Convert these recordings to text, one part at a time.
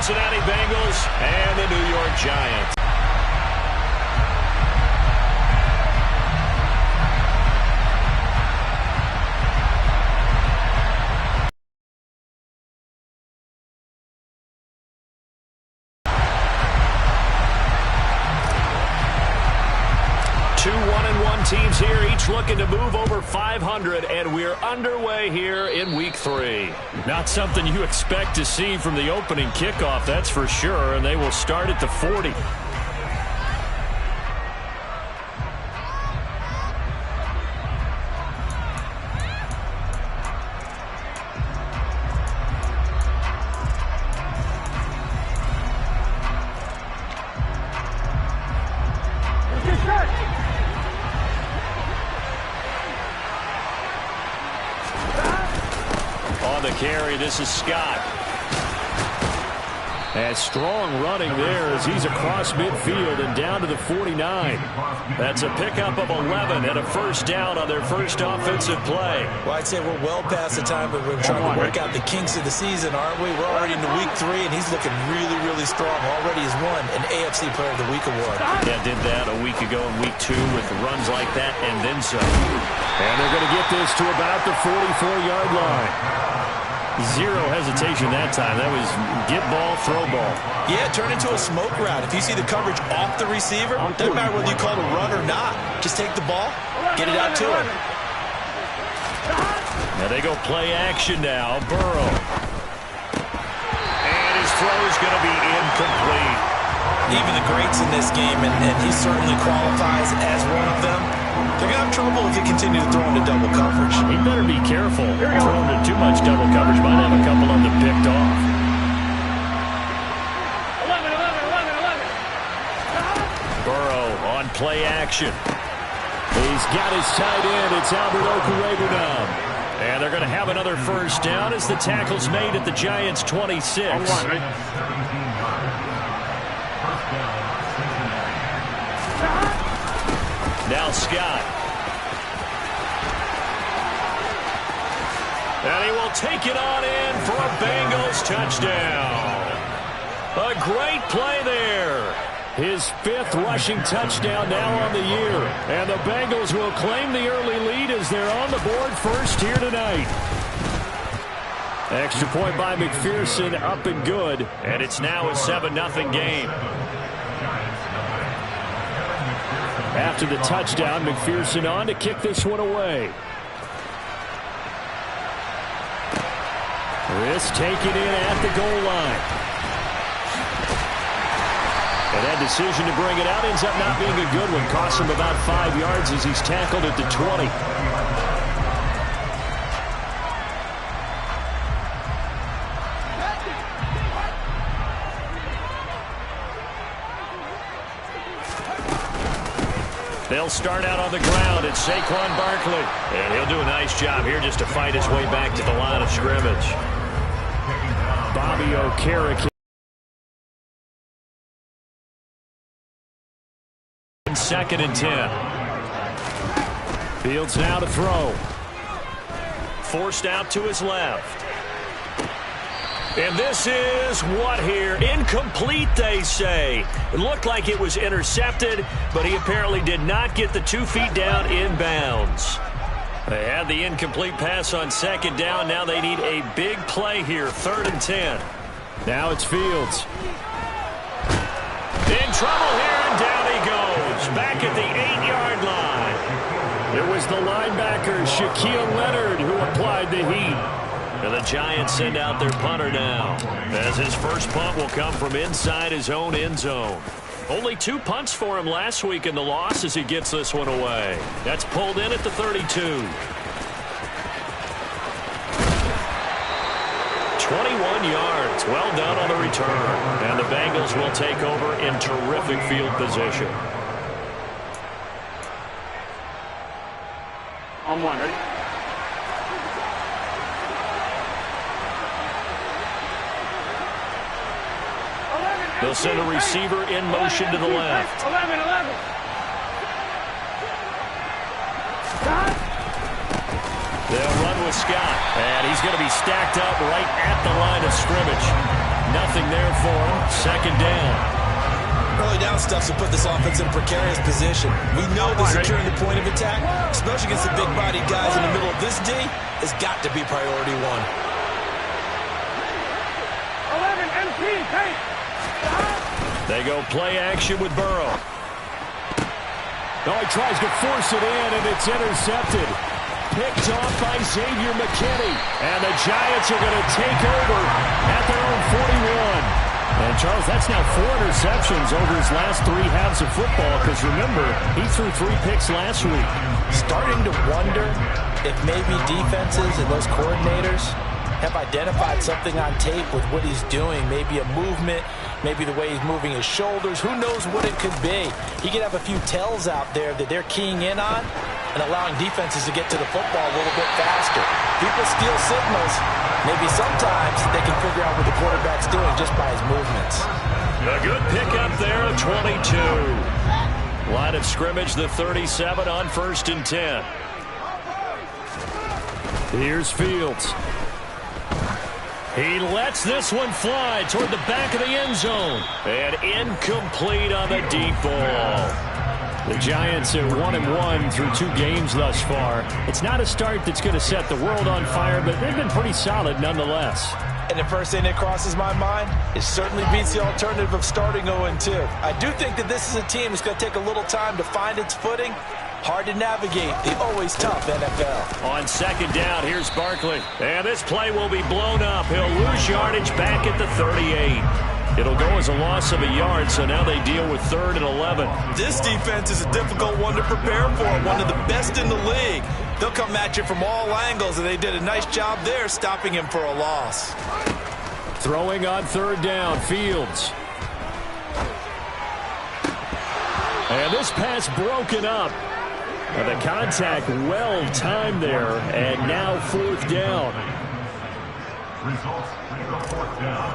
Cincinnati Bengals and the New York Giants. Two 1-1 teams here, each looking to move over 500, and we're underway here in Week 3. Not something you expect to see from the opening kickoff, that's for sure, and they will start at the 40. On the carry, this is Scott. And strong running there as he's across midfield and down to the 49. That's a pickup of 11 and a first down on their first offensive play. Well, I'd say we're well past the time where we're trying to work out the kinks of the season, aren't we? We're already into Week 3, and he's looking really, really strong. Already has won an AFC Player of the Week award. Yeah, did that a week ago in Week 2 with runs like that and then some. And they're going to get this to about the 44-yard line. Zero hesitation that time. That was get ball, throw ball. Yeah, turn into a smoke route. If you see the coverage off the receiver, doesn't matter whether you call it a run or not. Just take the ball, get it out to him. Now they go play action now. Burrow. And his throw is going to be incomplete. Even the greats in this game, and he certainly qualifies as one of them, they're going to have trouble if you continue to throw into double coverage. He better be careful. Throwing into too much double coverage might have a couple of them picked off. 11. Burrow on play action. He's got his tight end. It's Albert Okwuegbunam now. And they're going to have another first down as the tackle's made at the Giants' 26. Now Scott. And he will take it on in for a Bengals touchdown. A great play there. His 5th rushing touchdown now on the year. And the Bengals will claim the early lead as they're on the board first here tonight. Extra point by McPherson, up and good. And it's now a 7-0 game. After the touchdown, McPherson on to kick this one away. This taken in at the goal line. And that decision to bring it out ends up not being a good one. Costs him about 5 yards as he's tackled at the 20. They'll start out on the ground. It's Saquon Barkley. And he'll do a nice job here just to fight his way back to the line of scrimmage. Bobby Okereke. 2nd and 10. Fields now to throw. Forced out to his left. And this is what here? Incomplete, they say. It looked like it was intercepted, but he apparently did not get the 2 feet down in bounds. They had the incomplete pass on 2nd down. Now they need a big play here, 3rd and 10. Now it's Fields. In trouble here, and down he goes. Back at the 8-yard line. It was the linebacker, Shaquille Leonard, who applied the heat. And the Giants send out their punter now, as his first punt will come from inside his own end zone. Only 2 punts for him last week in the loss as he gets this one away. That's pulled in at the 32. 21 yards. Well done on the return. And the Bengals will take over in terrific field position. On one, ready? They'll send a receiver in motion to the left. 11. They'll run with Scott. And he's going to be stacked up right at the line of scrimmage. nothing there for him. Second down. Early down stuff to put this offense in a precarious position. We know that securing the point of attack, especially against the big-bodied guys in the middle of this D, has got to be priority one. 11 MP, hey! They go play action with Burrow. Oh, he tries to force it in, and it's intercepted. Picked off by Xavier McKinney. And the Giants are going to take over at their own 41. And, Charles, that's now 4 interceptions over his last 3 halves of football because, remember, he threw 3 picks last week. Starting to wonder if maybe defenses and those coordinators have identified something on tape with what he's doing. Maybe a movement, maybe the way he's moving his shoulders. Who knows what it could be? He could have a few tells out there that they're keying in on and allowing defenses to get to the football a little bit faster. People steal signals. Maybe sometimes they can figure out what the quarterback's doing just by his movements. A good pickup there of 22. Line of scrimmage, the 37 on 1st and 10. Here's Fields. He lets this one fly toward the back of the end zone. And incomplete on the deep ball. The Giants are 1-1 through 2 games thus far. It's not a start that's going to set the world on fire, but they've been pretty solid nonetheless. And the first thing that crosses my mind, it certainly beats the alternative of starting 0-2. I do think that this is a team that's going to take a little time to find its footing. Hard to navigate the always tough NFL. On second down, here's Barkley. And this play will be blown up. He'll lose yardage back at the 38. It'll go as a loss of a yard, so now they deal with 3rd and 11. This defense is a difficult one to prepare for, one of the best in the league. They'll come at you from all angles, and they did a nice job there stopping him for a loss. Throwing on 3rd down, Fields. And this pass broken up. And the contact well timed there, and now 4th down. Results, 4th down.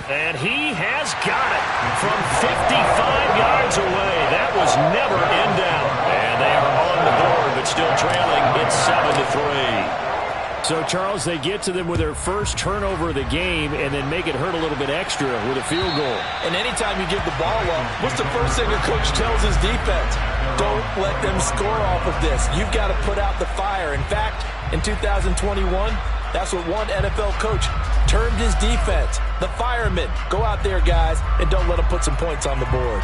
And he has got it from 55 yards away. That was never in doubt. And they are on the board, but still trailing. It's 7-3. So, Charles, they get to them with their first turnover of the game and then make it hurt a little bit extra with a field goal. And anytime you give the ball up, what's the first thing a coach tells his defense? Don't let them score off of this. You've got to put out the fire. In fact, in 2021, that's what one NFL coach termed his defense. The firemen. Go out there, guys, and don't let them put some points on the board.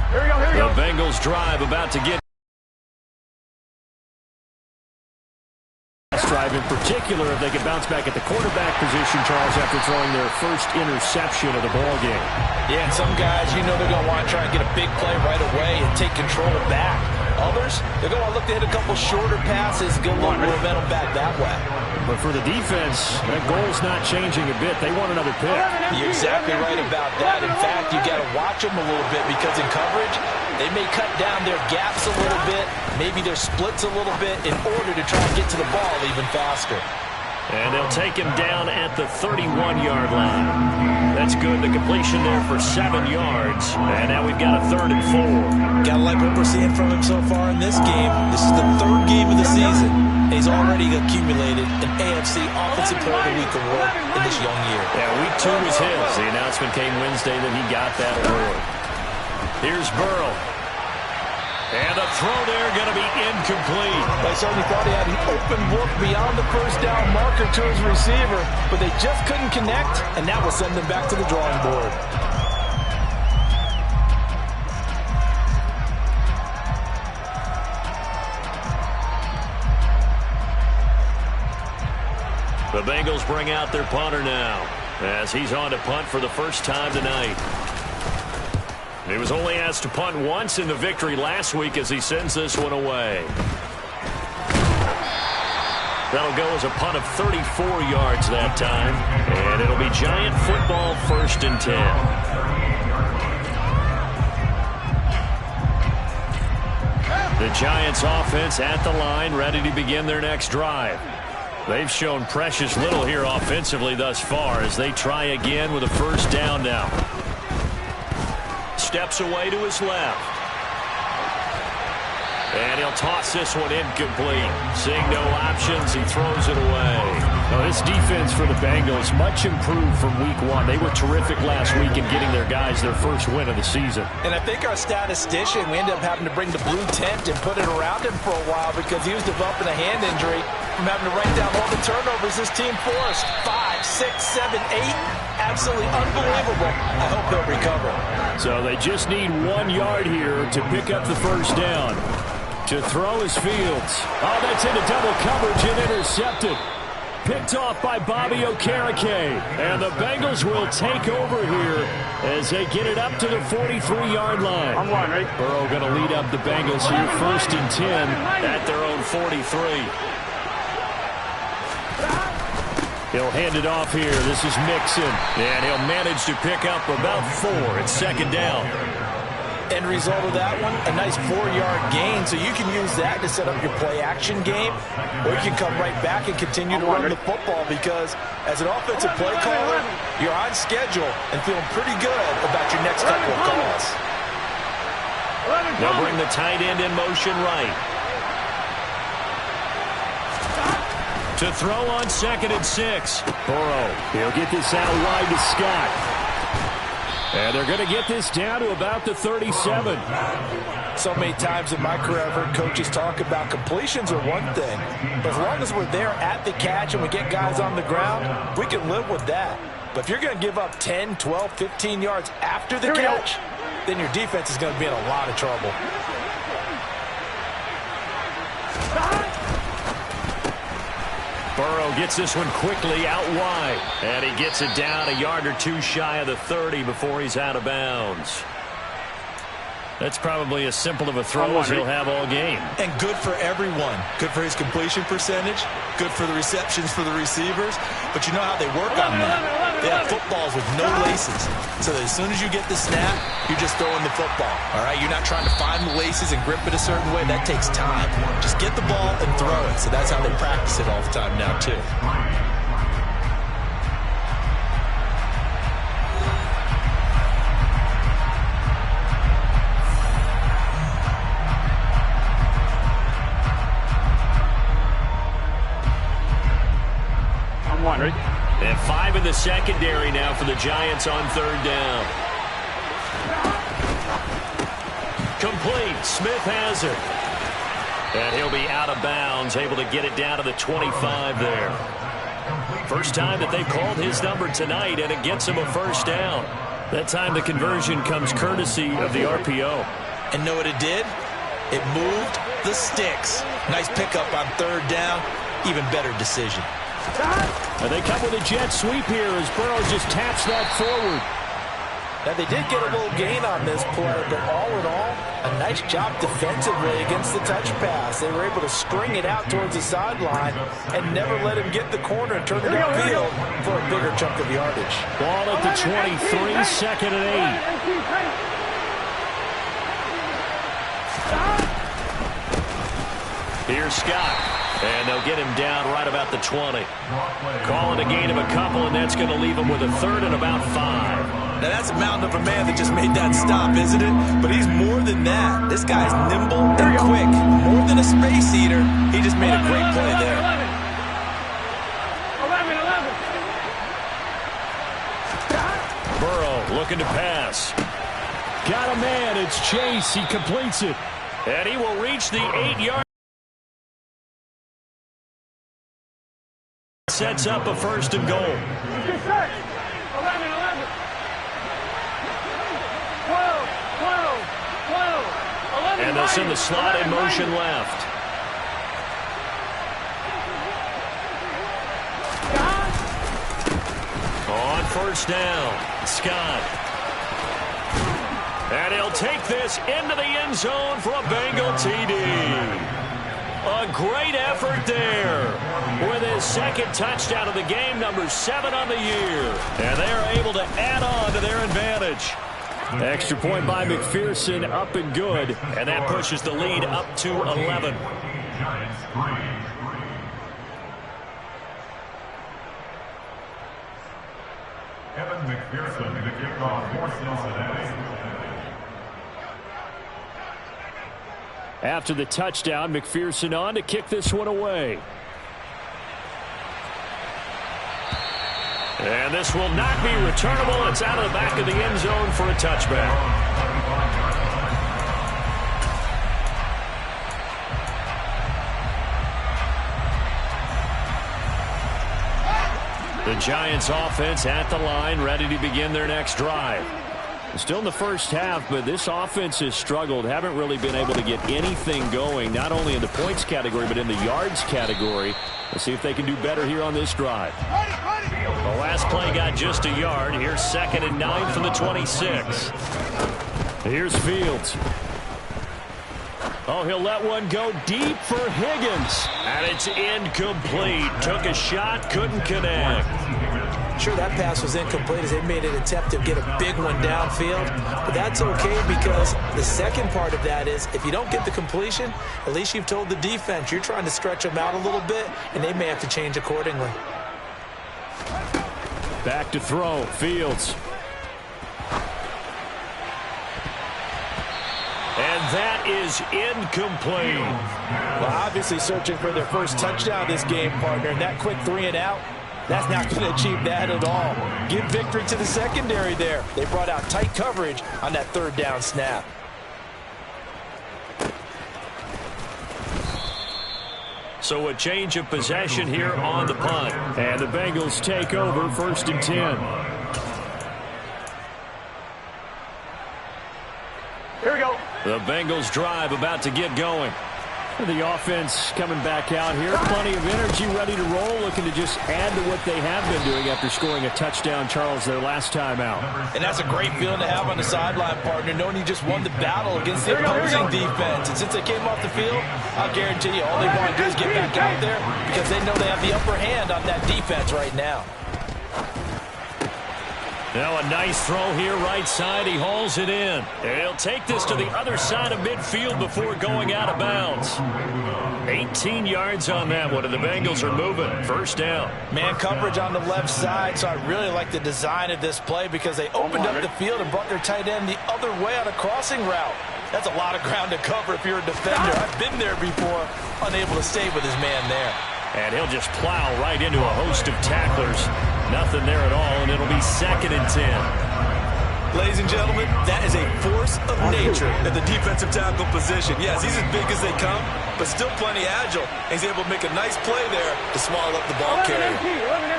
Here we go, here we go. The Bengals drive about to get drive in particular if they can bounce back at the quarterback position, Charles, after throwing their first interception of the ball game. Yeah, and some guys, you know they're going to want to try and get a big play right away and take control back. Others, they're going to look to hit a couple shorter passes, get a little momentum back that way. But for the defense, that goal's not changing a bit. They want another pick. You're exactly right about that. In fact, you got to watch them a little bit because in coverage, they may cut down their gaps a little bit, maybe their splits a little bit in order to try and get to the ball even faster. And they'll take him down at the 31-yard line. That's good. The completion there for 7 yards. And now we've got a 3rd and 4. Gotta like what we're seeing from him so far in this game. This is the 3rd game of the season. He's already accumulated an AFC Offensive Player of the Week award in this young year. Yeah, week 2 was his. The announcement came Wednesday that he got that award. Here's Burrow. And the throw there going to be incomplete. They certainly thought he had an open look beyond the first down marker to his receiver, but they just couldn't connect, and that will send them back to the drawing board. The Bengals bring out their punter now as he's on to punt for the first time tonight. He was only asked to punt once in the victory last week as he sends this one away. That'll go as a punt of 34 yards that time. And it'll be Giant football 1st and 10. The Giants offense at the line, ready to begin their next drive. They've shown precious little here offensively thus far as they try again with a first down now. Steps away to his left. And he'll toss this one incomplete. Seeing no options, he throws it away. Well, this defense for the Bengals, much improved from week 1. They were terrific last week in getting their guys their first win of the season. And I think our statistician, we ended up having to bring the blue tent and put it around him for a while because he was developing a hand injury from having to write down all the turnovers this team forced. 5, 6, 7, 8. Absolutely unbelievable. I hope they'll recover. So they just need 1 yard here to pick up the first down. To throw is Fields. Oh, that's into double coverage and intercepted. Picked off by Bobby Okereke. And the Bengals will take over here as they get it up to the 43-yard line. I'm one, right? Burrow going to lead up the Bengals here 1st and 10. At their own 43. He'll hand it off here. This is Mixon. And he'll manage to pick up about 4. It's 2nd down. End result of that one, a nice 4-yard gain. So you can use that to set up your play-action game, or you can come right back and continue to run the football because as an offensive play caller, you're on schedule and feeling pretty good about your next couple of calls. They'll bring the tight end in motion right. To throw on 2nd and 6. Burrow, he'll get this out wide to Scott. And they're going to get this down to about the 37. So many times in my career, I've heard coaches talk about completions are one thing. But as long as we're there at the catch and we get guys on the ground, we can live with that. But if you're going to give up 10, 12, 15 yards after the catch, then your defense is going to be in a lot of trouble. Burrow gets this one quickly out wide. And he gets it down a yard or 2 shy of the 30 before he's out of bounds. That's probably as simple of a throw as he'll have all game. And good for everyone. Good for his completion percentage. Good for the receptions for the receivers. But you know how they work on that. They have footballs with no laces. So that as soon as you get the snap, you're just throwing the football. All right? You're not trying to find the laces and grip it a certain way. That takes time. Just get the ball and throw it. So that's how they practice it all the time now, too. And 5 in the secondary now for the Giants on 3rd down. Complete. Smith has it. And he'll be out of bounds, able to get it down to the 25 there. First time that they've called his number tonight, and it gets him a first down. That time the conversion comes courtesy of the RPO. And know what it did? It moved the sticks. Nice pickup on 3rd down. Even better decision. And they come with a jet sweep here as Burrow just taps that forward. Now, they did get a little gain on this play, but all in all, a nice job defensively against the touch pass. They were able to string it out towards the sideline and never let him get the corner and turn it upfield for a bigger chunk of yardage. Ball at the 23, 2nd and 8. Here's Scott. And they'll get him down right about the 20. Call it a gain of a couple, and that's going to leave him with a 3rd and about 5. Now, that's a mountain of a man that just made that stop, isn't it? But he's more than that. This guy's nimble and quick. More than a space eater. He just made a great play there. 11. Burrow looking to pass. Got a man. It's Chase. He completes it. And he will reach the 8-yard. Sets up a 1st and goal. 11, 11. 12, 12, 12. 11. And they'll send the slot in motion left. On 1st down, Scott. And he'll take this into the end zone for a Bengal TD. A great effort there with his 2nd touchdown of the game, number 7 on the year. And they are able to add on to their advantage. Extra point by McPherson, up and good. And that pushes the lead up to 11. Evan McPherson to kick off for Cincinnati. After the touchdown, McPherson on to kick this one away. And this will not be returnable. It's out of the back of the end zone for a touchback. The Giants offense at the line, ready to begin their next drive. Still in the first half, but this offense has struggled. Haven't really been able to get anything going, not only in the points category, but in the yards category. Let's see if they can do better here on this drive. The last play got just a yard. Here's 2nd and 9 from the 26. Here's Fields. Oh, he'll let one go deep for Higgins. And it's incomplete. Took a shot, couldn't connect. Sure, that pass was incomplete as they made an attempt to get a big one downfield. But that's okay because the second part of that is if you don't get the completion, at least you've told the defense you're trying to stretch them out a little bit, and they may have to change accordingly. Back to throw. Fields. And that is incomplete. Well, obviously searching for their first touchdown this game, partner. And that quick 3 and out, that's not going to achieve that at all. Give victory to the secondary there. They brought out tight coverage on that 3rd down snap. So a change of possession here on the punt. And the Bengals take over 1st and 10. Here we go. The Bengals drive about to get going. The offense coming back out here. Plenty of energy, ready to roll, looking to just add to what they have been doing after scoring a touchdown, Charles, their last time out. And that's a great feeling to have on the sideline, partner, knowing you just won the battle against the opposing defense. And since they came off the field, I'll guarantee you all they want to do is get back out there because they know they have the upper hand on that defense right now. Now a nice throw here right side. He hauls it in. He'll take this to the other side of midfield before going out of bounds. 18 yards on that one, and the Bengals are moving. 1st down. Man coverage on the left side, so I really like the design of this play because they opened up the field and brought their tight end the other way on a crossing route. That's a lot of ground to cover if you're a defender. I've been there before, unable to stay with his man there. And he'll just plow right into a host of tacklers. Nothing there at all, and it'll be 2nd and 10. Ladies and gentlemen, that is a force of nature at the defensive tackle position. Yes, he's as big as they come, but still plenty agile. He's able to make a nice play there to swallow up the ball carrier. 11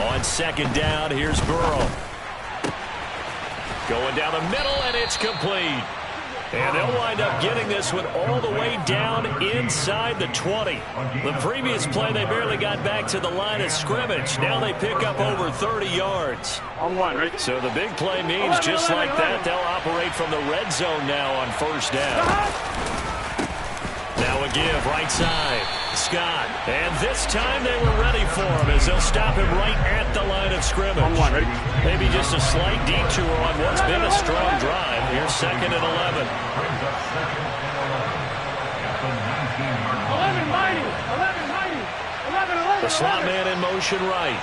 On 2nd down, here's Burrow. Going down the middle, and it's complete. And they'll wind up getting this one all the way down inside the 20. The previous play, they barely got back to the line of scrimmage. Now they pick up over 30 yards. On 1, right? So the big play means just like that, they'll operate from the red zone now on 1st down. Now a give right side. Scott. And this time they were ready for him as they'll stop him right at the line of scrimmage. On 1, ready? Maybe just a slight detour on what's been a strong drive. Here's 2nd and 11. 11 mighty. 11 mighty. 11, 11. The slot man in motion right.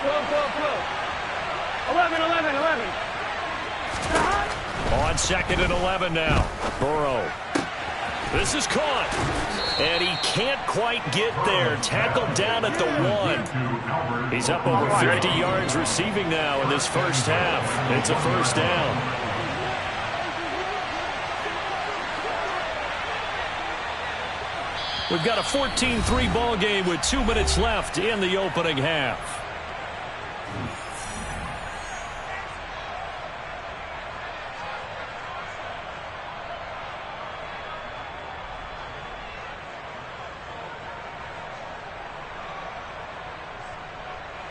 12, 12, 12. 11, 11, 11. On 2nd and 11 now. Burrow. This is caught. And he can't quite get there. Tackled down at the 1. He's up over 50 yards receiving now in this first half. It's a 1st down. We've got a 14-3 ball game with 2 minutes left in the opening half.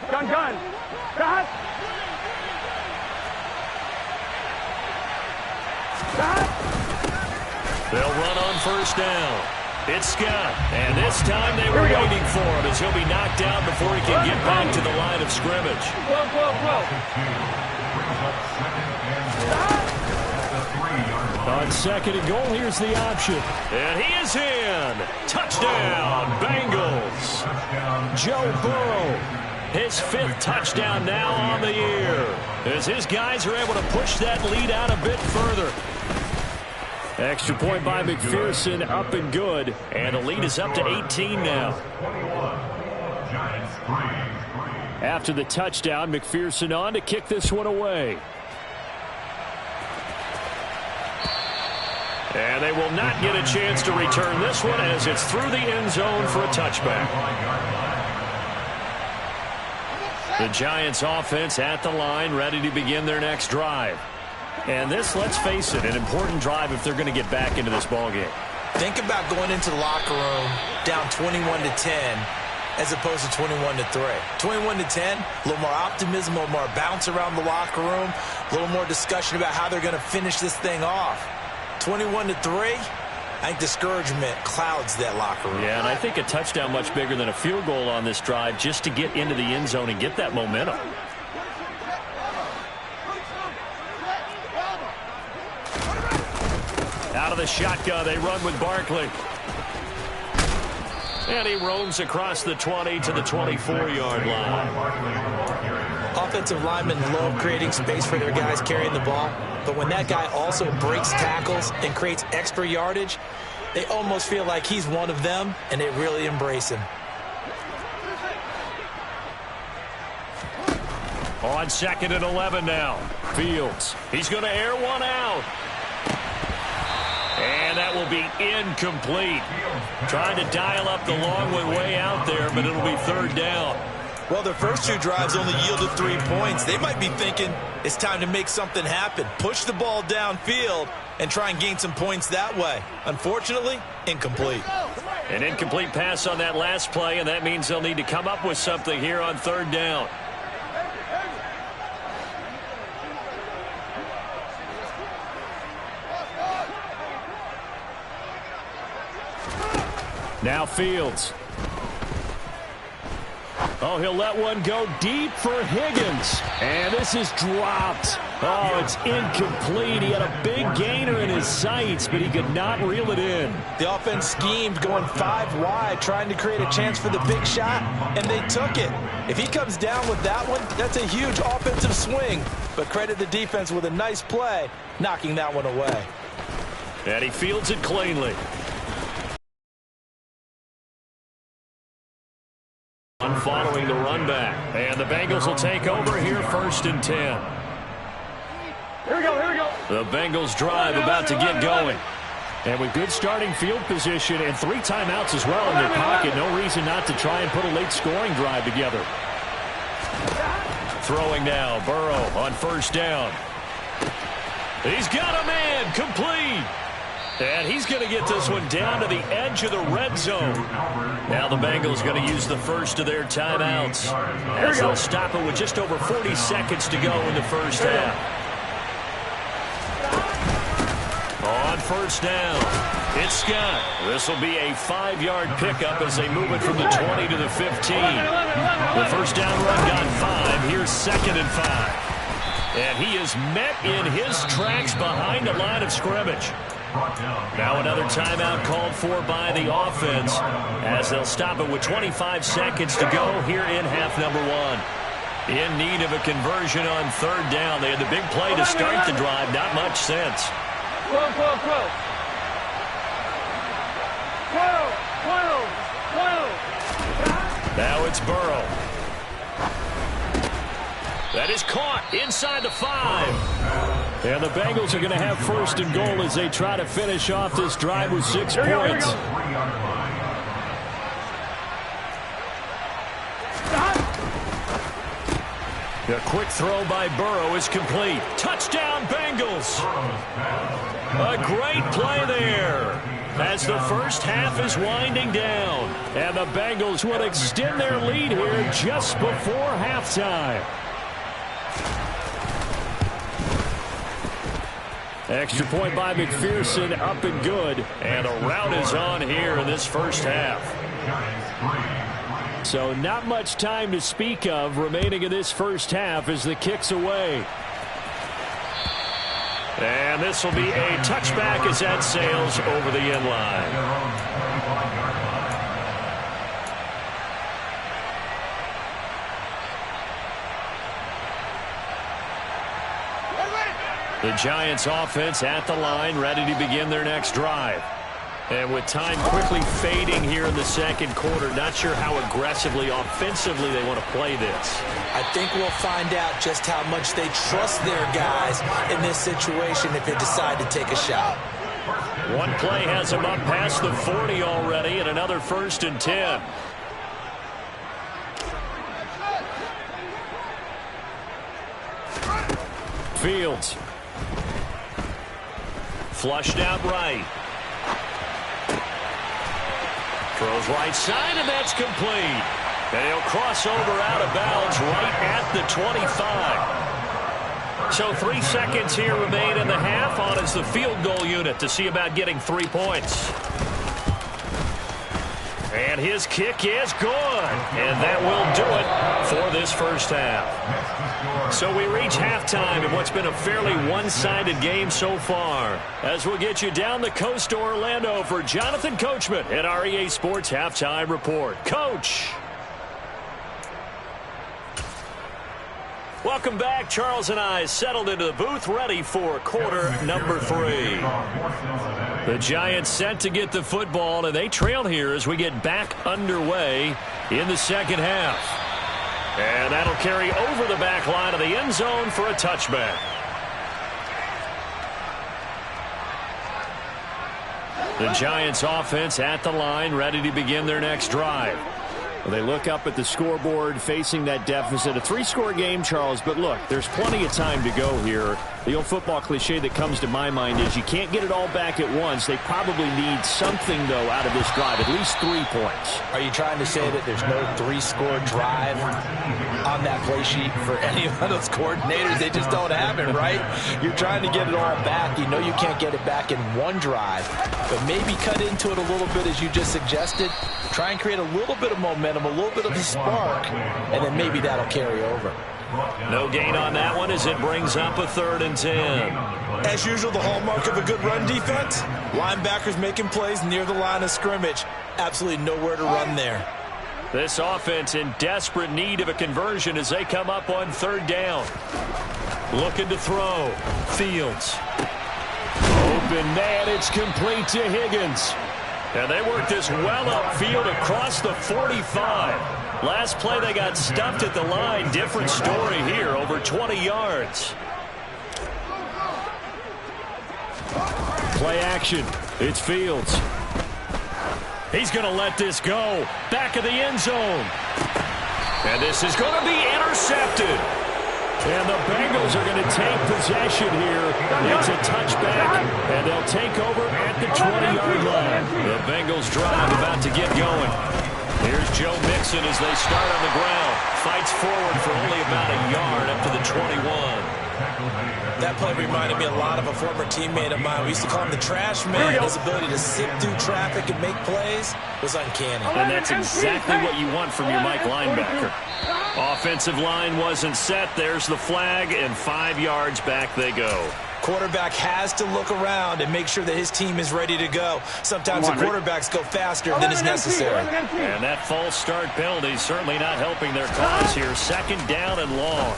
Gun, gun. Got. Got. They'll run on 1st down. It's Scott. And this time they were waiting for him as he'll be knocked down before he can get back to the line of scrimmage. 12, 12, 12. On 2nd and goal, here's the option. And he is in. Touchdown, Bengals. Joe Burrow. His 5th touchdown now on the year. as his guys are able to push that lead out a bit further. Extra point by McPherson, up and good. And the lead is up to 18 now. After the touchdown, McPherson on to kick this one away. And they will not get a chance to return this one as it's through the end zone for a touchback. The Giants offense at the line, ready to begin their next drive. And this, let's face it, an important drive if they're going to get back into this ballgame. Think about going into the locker room down 21-10 as opposed to 21-3. 21-10, a little more optimism, a little more bounce around the locker room, a little more discussion about how they're going to finish this thing off. 21-3, I think discouragement clouds that locker room. Yeah, and I think a touchdown much bigger than a field goal on this drive just to get into the end zone and get that momentum. Out of the shotgun, they run with Barkley. And he roams across the 20 to the 24-yard line. Offensive linemen love creating space for their guys carrying the ball, but when that guy also breaks tackles and creates extra yardage, they almost feel like he's one of them, and they really embrace him. On 2nd and 11 now. Fields. He's going to air one out. And that will be incomplete. Trying to dial up the long way out there, but it'll be 3rd down. Well, their first 2 drives only yielded 3 points. They might be thinking it's time to make something happen. Push the ball downfield and try and gain some points that way. Unfortunately, incomplete. An incomplete pass on that last play, and that means they'll need to come up with something here on 3rd down. Now Fields. Oh, he'll let one go deep for Higgins. And this is dropped. Oh, it's incomplete. He had a big gainer in his sights, but he could not reel it in. The offense schemed going 5 wide, trying to create a chance for the big shot, and they took it. If he comes down with that one, that's a huge offensive swing. But credit the defense with a nice play, knocking that one away. And he fields it cleanly. Following the run back. And the Bengals will take over here 1st and 10. Here we go. The Bengals drive about to get going. And with good starting field position and 3 timeouts as well in their pocket, no reason not to try and put a late scoring drive together. Throwing now, Burrow on 1st down. He's got a man, complete. And he's going to get this one down to the edge of the red zone. Now the Bengals going to use the first of their timeouts as they'll stop it with just over 40 seconds to go in the first half. On 1st down, it's Scott. This will be a 5-yard pickup as they move it from the 20 to the 15. The 1st down run got 5. Here's 2nd and 5. And he is met in his tracks behind the line of scrimmage. Now another timeout called for by the offense as they'll stop it with 25 seconds to go here in half number 1. In need of a conversion on 3rd down. They had the big play to start the drive. Not much sense. Now it's Burrow. That is caught inside the 5. And the Bengals are going to have 1st and goal as they try to finish off this drive with 6 points. A quick throw by Burrow is complete. Touchdown, Bengals. A great play there as the first half is winding down. And the Bengals will extend their lead here just before halftime. Extra point by McPherson, up and good. And a rout is on here in this first half. So not much time to speak of remaining in this first half as the kick's away. And this will be a touchback as that sails over the end line. The Giants offense at the line, ready to begin their next drive. And with time quickly fading here in the second quarter, not sure how aggressively, offensively they want to play this. I think we'll find out just how much they trust their guys in this situation if they decide to take a shot. One play has them up past the 40 already, and another 1st and 10. Fields. Flushed out right. Throws right side, and that's complete. And he'll cross over out of bounds right at the 25. So 3 seconds here remain in the half. On is the field goal unit to see about getting 3 points. And his kick is good. And that will do it for this first half. So we reach halftime in what's been a fairly one-sided game so far. As we'll get you down the coast to Orlando for Jonathan Coachman at our EA Sports Halftime Report. Coach. Welcome back. Charles and I settled into the booth, ready for quarter number 3. The Giants set to get the football, and they trail here as we get back underway in the second half. And that'll carry over the back line of the end zone for a touchback. The Giants offense at the line, ready to begin their next drive. Well, they look up at the scoreboard facing that deficit. A 3-score game, Charles, but look, there's plenty of time to go here. The old football cliche that comes to my mind is you can't get it all back at once. They probably need something, though, out of this drive, at least 3 points. Are you trying to say that there's no 3-score drive on that play sheet for any of those coordinators? They just don't have it, right? You're trying to get it all back. You know you can't get it back in one drive, but maybe cut into it a little bit as you just suggested. Try and create a little bit of momentum, a little bit of a spark, and then maybe that'll carry over. No gain on that one as it brings up a 3rd and 10. As usual, the hallmark of a good run defense, linebackers making plays near the line of scrimmage. Absolutely nowhere to run there. This offense in desperate need of a conversion as they come up on 3rd down. Looking to throw. Fields. Open man, it's complete to Higgins. And they work this well upfield across the 45. Last play they got stuffed at the line. Different story here, over 20 yards. Play action. It's Fields. He's going to let this go. Back of the end zone. And this is going to be intercepted. And the Bengals are going to take possession here. It's a touchback, and they'll take over at the 20-yard line. The Bengals drive about to get going. Here's Joe Mixon as they start on the ground. Fights forward for only about a yard up to the 21. That play reminded me a lot of a former teammate of mine. We used to call him the trash man. His ability to sift through traffic and make plays was uncanny. And that's exactly what you want from your Mike linebacker. Offensive line wasn't set. There's the flag, and 5 yards back they go. Quarterback has to look around and make sure that his team is ready to go. Sometimes the quarterbacks go faster than is necessary. And that false start penalty certainly not helping their cause here. 2nd down and long.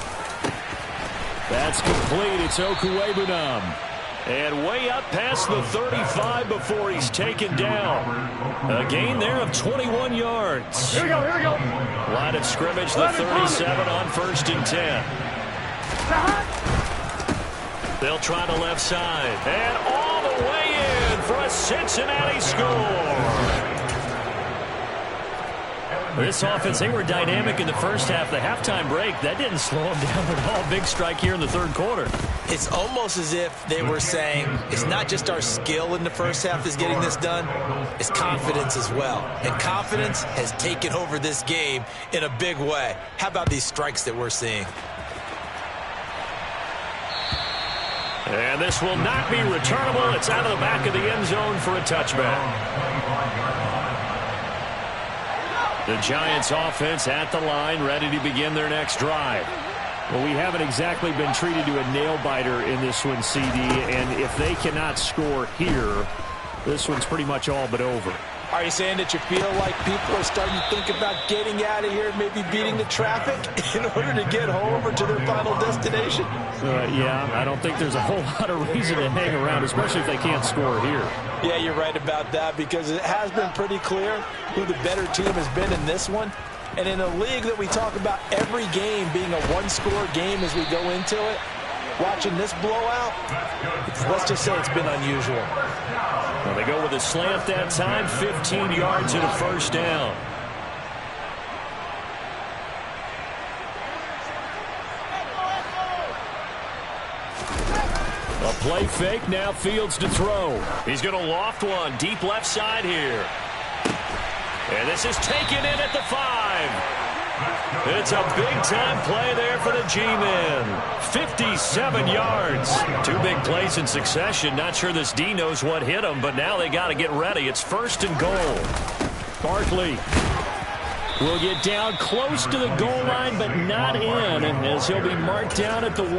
That's complete. It's Okuwebunam. And way up past the 35 before he's taken down. A gain there of 21 yards. Here we go, here we go. Line of scrimmage, the 37 on 1st and 10. They'll try the left side. And all the way in for a Cincinnati score. This offense, they were dynamic in the first half. The halftime break, that didn't slow them down at all. Big strike here in the 3rd quarter. It's almost as if they were saying, it's not just our skill in the first half that's getting this done, it's confidence as well. And confidence has taken over this game in a big way. How about these strikes that we're seeing? And this will not be returnable. It's out of the back of the end zone for a touchback. The Giants offense at the line, ready to begin their next drive. Well, we haven't exactly been treated to a nail-biter in this one, CD, and if they cannot score here, this one's pretty much all but over. I Are you saying that you feel like people are starting to think about getting out of here, maybe beating the traffic in order to get home or to their final destination? Yeah, I don't think there's a whole lot of reason to hang around, especially if they can't score here. Yeah, you're right about that, because it has been pretty clear who the better team has been in this one. And in a league that we talk about every game being a one-score game as we go into it, watching this blowout, let's just say it's been unusual. Well, they go with a slant that time, 15 yards and a first down. A play fake, now Fields to throw. He's going to loft one, deep left side here. And this is taken in at the 5. It's a big-time play there for the G-men. 57 yards. 2 big plays in succession. Not sure this D knows what hit him, but now they got to get ready. It's 1st and goal. Barkley will get down close to the goal line, but not in, as he'll be marked down at the 1.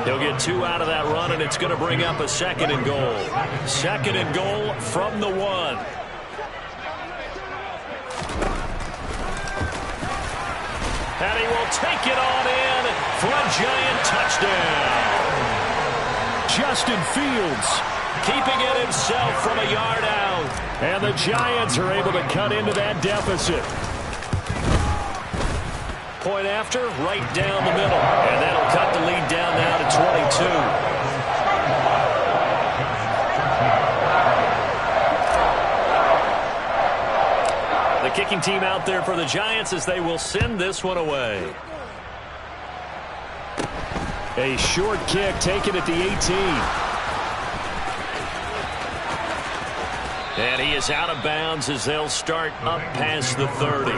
He'll get 2 out of that run, and it's going to bring up a 2nd and goal. 2nd and goal from the 1. And he will take it on in for a Giant touchdown. Justin Fields keeping it himself from a yard out. And the Giants are able to cut into that deficit. Point after, right down the middle. And that'll cut the lead down now to 22. Kicking team out there for the Giants as they will send this one away. A short kick taken at the 18. And he is out of bounds as they'll start up past the 30.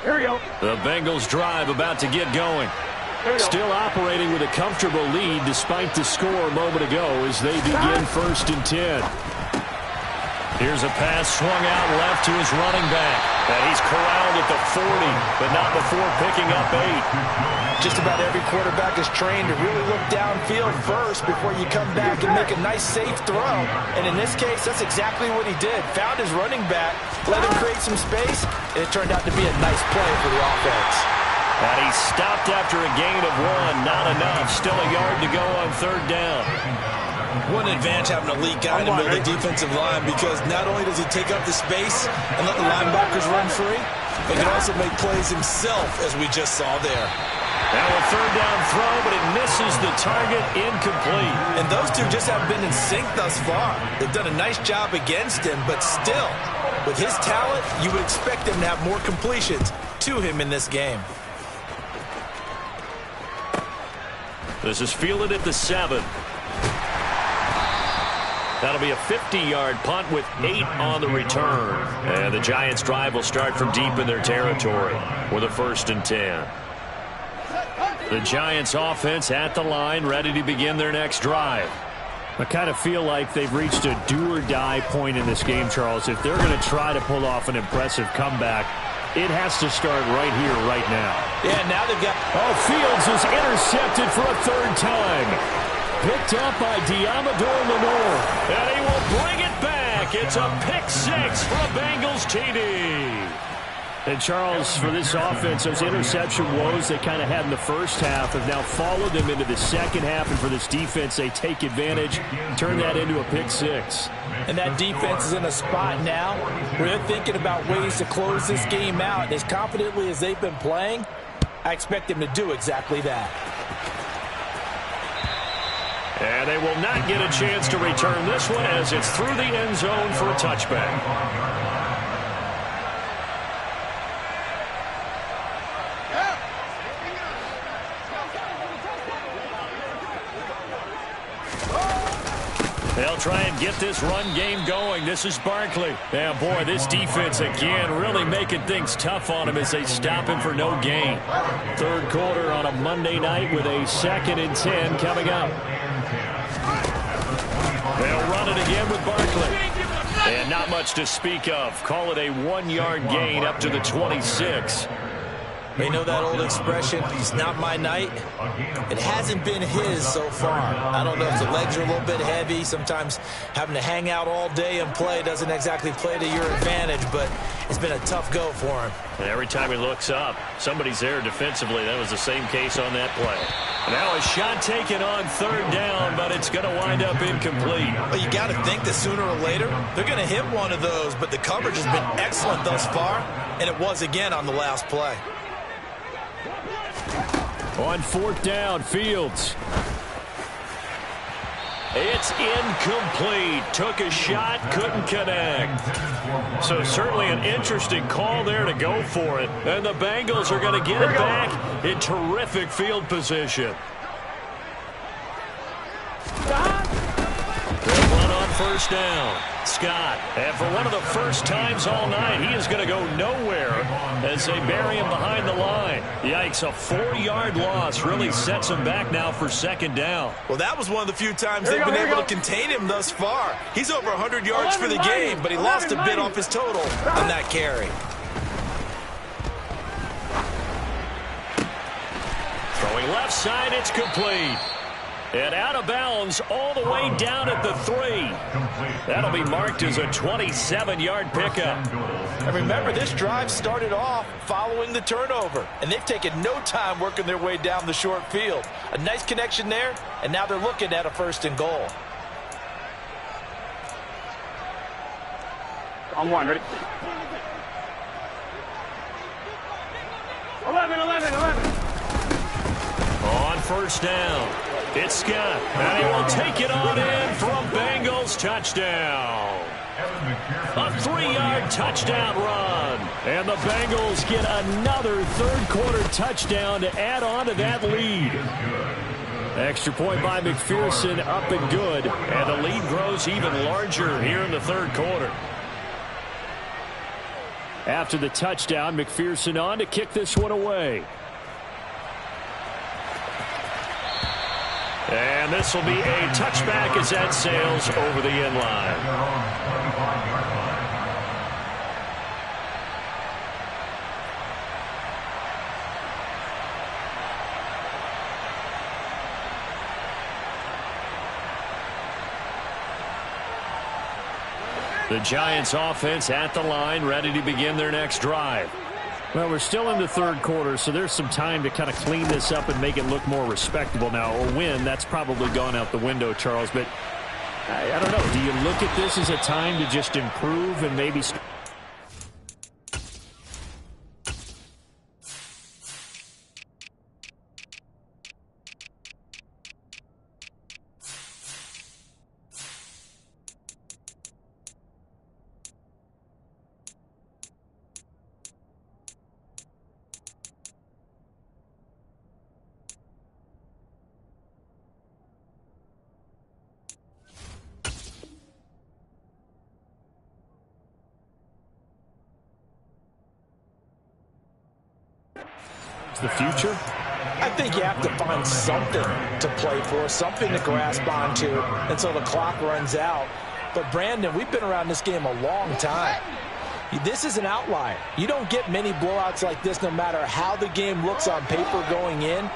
Here we go. The Bengals drive about to get going. Still operating with a comfortable lead despite the score a moment ago as they begin 1st and 10. Here's a pass swung out left to his running back. And he's corralled at the 40, but not before picking up 8. Just about every quarterback is trained to really look downfield first before you come back and make a nice, safe throw. And in this case, that's exactly what he did. Found his running back, let him create some space, and it turned out to be a nice play for the offense. And he stopped after a gain of 1. Not enough. Still a yard to go on 3rd down. What an advantage having a elite guy in the middle of the defensive line, because not only does he take up the space and let the linebackers run free, but he can also make plays himself, as we just saw there. Now a 3rd down throw, but it misses the target, incomplete. And those two just haven't been in sync thus far. They've done a nice job against him, but still, with his talent, you would expect him to have more completions to him in this game. This is fielded at the 7. That'll be a 50-yard punt with 8 on the return. And the Giants' drive will start from deep in their territory with a 1st and 10. The Giants' offense at the line, ready to begin their next drive. I kind of feel like they've reached a do-or-die point in this game, Charles. If they're going to try to pull off an impressive comeback, it has to start right here, right now. Yeah, now they've got... Oh, Fields is intercepted for a 3rd time. Picked up by Diamador Lenore. And he will bring it back. It's a pick 6 for a Bengals TD. And, Charles, for this offense, those interception woes they kind of had in the first half have now followed them into the second half. And for this defense, they take advantage, turn that into a pick 6. And that defense is in a spot now where they're thinking about ways to close this game out. As confidently as they've been playing, I expect them to do exactly that. And they will not get a chance to return this one as it's through the end zone for a touchback. They'll try and get this run game going. This is Barkley. Yeah, boy, this defense again really making things tough on him as they stop him for no gain. 3rd quarter on a Monday night with a 2nd and 10 coming up. They'll run it again with Barkley. And not much to speak of. Call it a 1-yard gain up to the 26. You know that old expression, it's not my night? It hasn't been his so far. I don't know if the legs are a little bit heavy. Sometimes having to hang out all day and play doesn't exactly play to your advantage, but it's been a tough go for him. And every time he looks up, somebody's there defensively. That was the same case on that play. Now a shot taken on third down, but it's going to wind up incomplete. Well, you got to think that sooner or later they're going to hit one of those, but the coverage has been excellent thus far, and it was again on the last play. On fourth down, Fields. It's incomplete. Took a shot, couldn't connect. So certainly an interesting call there to go for it. And the Bengals are going to get it back in terrific field position. Good run on first down. Scott, and for one of the first times all night, he is going to go nowhere as they bury him behind the line. Yikes, a 4-yard loss really sets him back now for second down. Well, that was one of the few times they've been able to contain him thus far. He's over 100 yards for the game, but he lost a bit off his total on that carry. Throwing left side, it's complete. And out of bounds all the way down at the 3. That'll be marked as a 27-yard pickup. And remember, this drive started off following the turnover, and they've taken no time working their way down the short field. A nice connection there, and now they're looking at a 1st and goal. On one, ready? 11. On first down, it's Scott, and he will take it on in from Bengals touchdown. A 3-yard touchdown run. And the Bengals get another third-quarter touchdown to add on to that lead. Extra point by McPherson, up and good. And the lead grows even larger here in the third quarter. After the touchdown, McPherson on to kick this one away. And this will be a touchback as that sails over the end line. The Giants offense at the line, ready to begin their next drive. Well, we're still in the third quarter, so there's some time to kind of clean this up and make it look more respectable now. A win, that's probably gone out the window, Charles. But I don't know. Do you look at this as a time to just improve and maybe... the future? I think you have to find something to play for, something to grasp onto until the clock runs out. But, Brandon, we've been around this game a long time. This is an outlier. You don't get many blowouts like this no matter how the game looks on paper going in.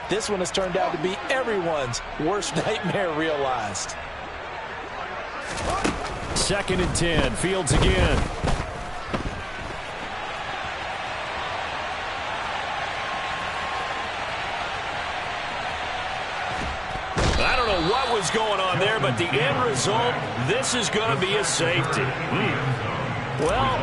This one has turned out to be everyone's worst nightmare realized. 2nd and 10. Fields again. I don't know what was going on there, but the end result, this is going to be a safety. Well,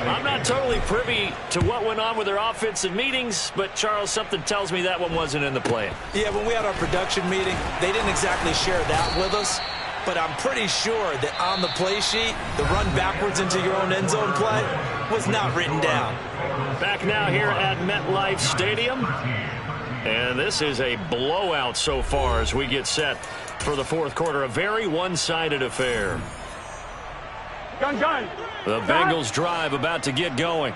I'm not totally privy to what went on with their offensive meetings, but, Charles, something tells me that one wasn't in the plan. Yeah, when we had our production meeting, they didn't exactly share that with us, but I'm pretty sure that on the play sheet, the run backwards into your own end zone play was not written down. Back now here at MetLife Stadium. And this is a blowout so far as we get set for the fourth quarter. A very one-sided affair. Gun. The Bengals drive about to get going.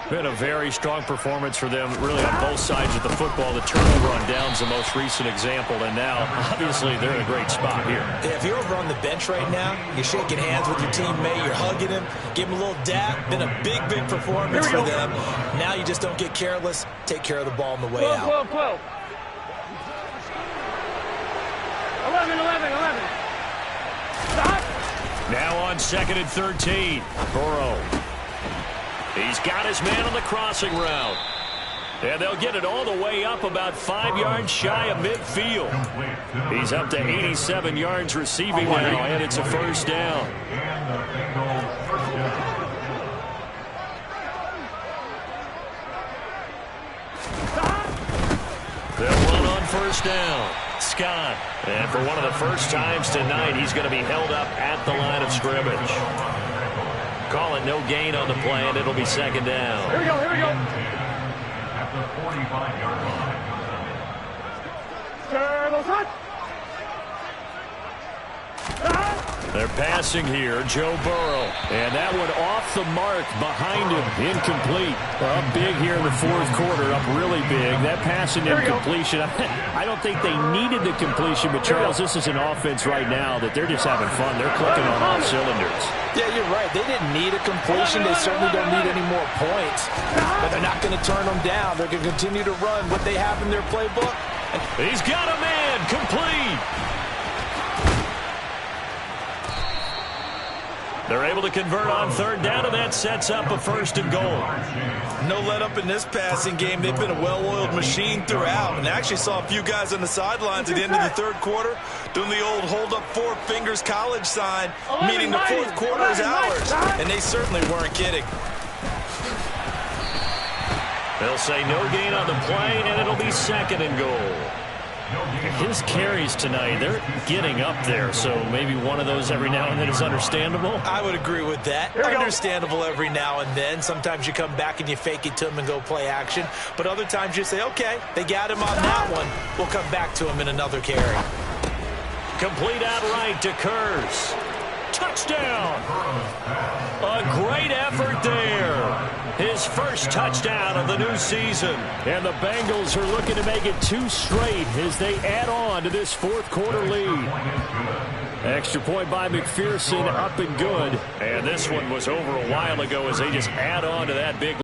Been a very strong performance for them, really, on both sides of the football. The turnover on down's the most recent example, and now, obviously, they're in a great spot here. If you're over on the bench right now, you're shaking hands with your teammate, you're hugging him, give him a little dap. Been a big, big performance for them. Now you just don't get careless. Take care of the ball on the way out. 12. 11. Stop. Now on 2nd and 13. Burrow. He's got his man on the crossing route. And they'll get it all the way up about 5 yards shy of midfield. He's up to 87 yards receiving now, and it's a first down. They'll run on first down. Scott. And for one of the first times tonight, he's going to be held up at the line of scrimmage. Call it no gain on the play, and it'll be 2nd down. Here we go. At the 45-yard line. Turbo shot. They're passing here, Joe Burrow. And that one off the mark behind him, incomplete. Well, up big here in the 4th quarter, up really big. That pass and incompletion, I don't think they needed the completion, but Charles, this is an offense right now that they're just having fun. They're clicking on all cylinders. Yeah, you're right. They didn't need a completion. They certainly don't need any more points. But they're not going to turn them down. They're going to continue to run what they have in their playbook. He's got a man, complete. They're able to convert on 3rd down, and that sets up a 1st and goal. No let up in this passing game. They've been a well-oiled machine throughout. And I actually saw a few guys on the sidelines at the end of the 3rd quarter doing the old hold up 4 fingers college sign, meaning the 4th quarter is ours. And they certainly weren't kidding. They'll say no gain on the play, and it'll be 2nd and goal. His carries tonight, they're getting up there, so maybe one of those every now and then is understandable. I would agree with that. Understandable every now and then. Sometimes you come back and you fake it to him and go play action. But other times you say, okay, they got him on that one. We'll come back to him in another carry. Complete out right to Kurz. Touchdown! A great effort there. His first touchdown of the new season. And the Bengals are looking to make it 2 straight as they add on to this 4th quarter lead. Extra point by McPherson, up and good. And this one was over a while ago as they just add on to that big